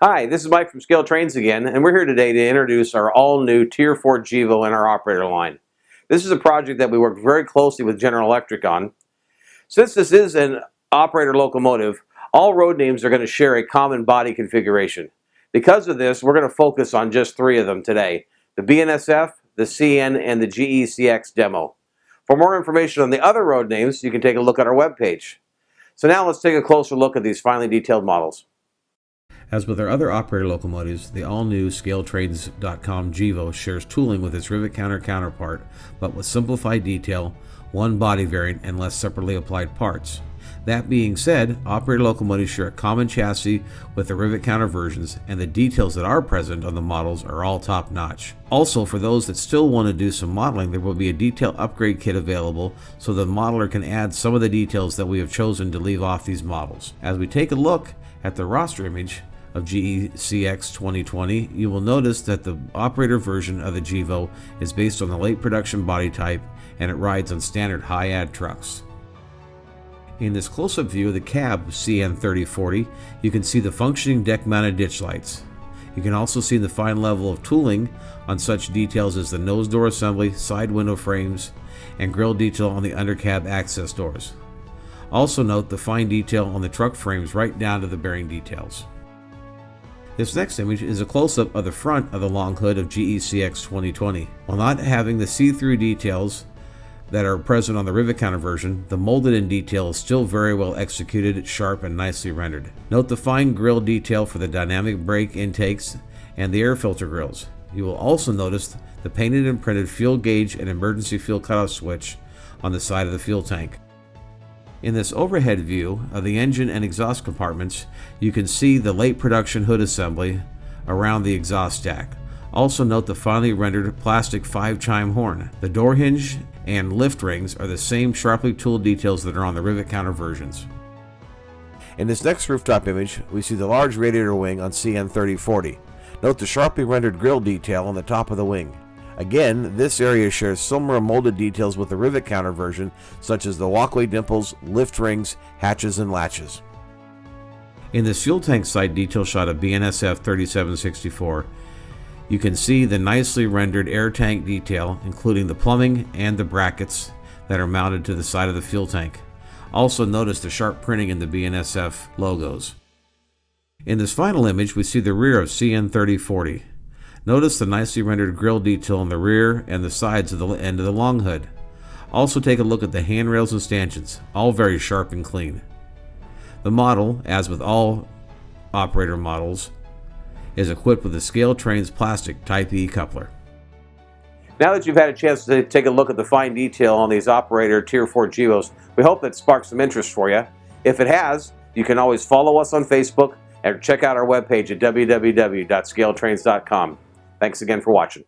Hi, this is Mike from Scale Trains again, and we're here today to introduce our all-new Tier 4 GEVo in our operator line. This is a project that we worked very closely with General Electric on. Since this is an operator locomotive, all road names are going to share a common body configuration. Because of this, we're going to focus on just three of them today: the BNSF, the CN, and the GECX demo. For more information on the other road names, you can take a look at our webpage. So now let's take a closer look at these finely detailed models. As with our other operator locomotives, the all-new ScaleTrains.com GEVo shares tooling with its rivet counter counterpart, but with simplified detail, one body variant, and less separately applied parts. That being said, operator locomotives share a common chassis with the rivet counter versions, and the details that are present on the models are all top-notch. Also, for those that still want to do some modeling, there will be a detail upgrade kit available so the modeler can add some of the details that we have chosen to leave off these models. As we take a look at the roster image of GECX 2020, you will notice that the operator version of the GEVo is based on the late production body type, and it rides on standard high-ad trucks. In this close-up view of the cab CN 3040, you can see the functioning deck-mounted ditch lights. You can also see the fine level of tooling on such details as the nose door assembly, side window frames, and grille detail on the undercab access doors. Also note the fine detail on the truck frames right down to the bearing details. This next image is a close-up of the front of the long hood of GECX 2020. While not having the see-through details that are present on the rivet counter version, the molded-in detail is still very well executed, sharp, and nicely rendered. Note the fine grille detail for the dynamic brake intakes and the air filter grills. You will also notice the painted and printed fuel gauge and emergency fuel cutoff switch on the side of the fuel tank. In this overhead view of the engine and exhaust compartments, you can see the late production hood assembly around the exhaust stack. Also note the finely rendered plastic 5-chime horn. The door hinge and lift rings are the same sharply tooled details that are on the rivet counter versions. In this next rooftop image, we see the large radiator wing on CN 3040. Note the sharply rendered grille detail on the top of the wing. Again, this area shares similar molded details with the rivet counter version, such as the walkway dimples, lift rings, hatches, and latches. In this fuel tank side detail shot of BNSF 3764, you can see the nicely rendered air tank detail, including the plumbing and the brackets that are mounted to the side of the fuel tank. Also notice the sharp printing in the BNSF logos. In this final image, we see the rear of CN 3040. Notice the nicely rendered grille detail on the rear and the sides of the end of the long hood. Also take a look at the handrails and stanchions, all very sharp and clean. The model, as with all operator models, is equipped with a Scale Trains plastic Type E coupler. Now that you've had a chance to take a look at the fine detail on these operator Tier 4 GEVos, we hope that sparked some interest for you. If it has, you can always follow us on Facebook and check out our webpage at www.scaletrains.com. Thanks again for watching.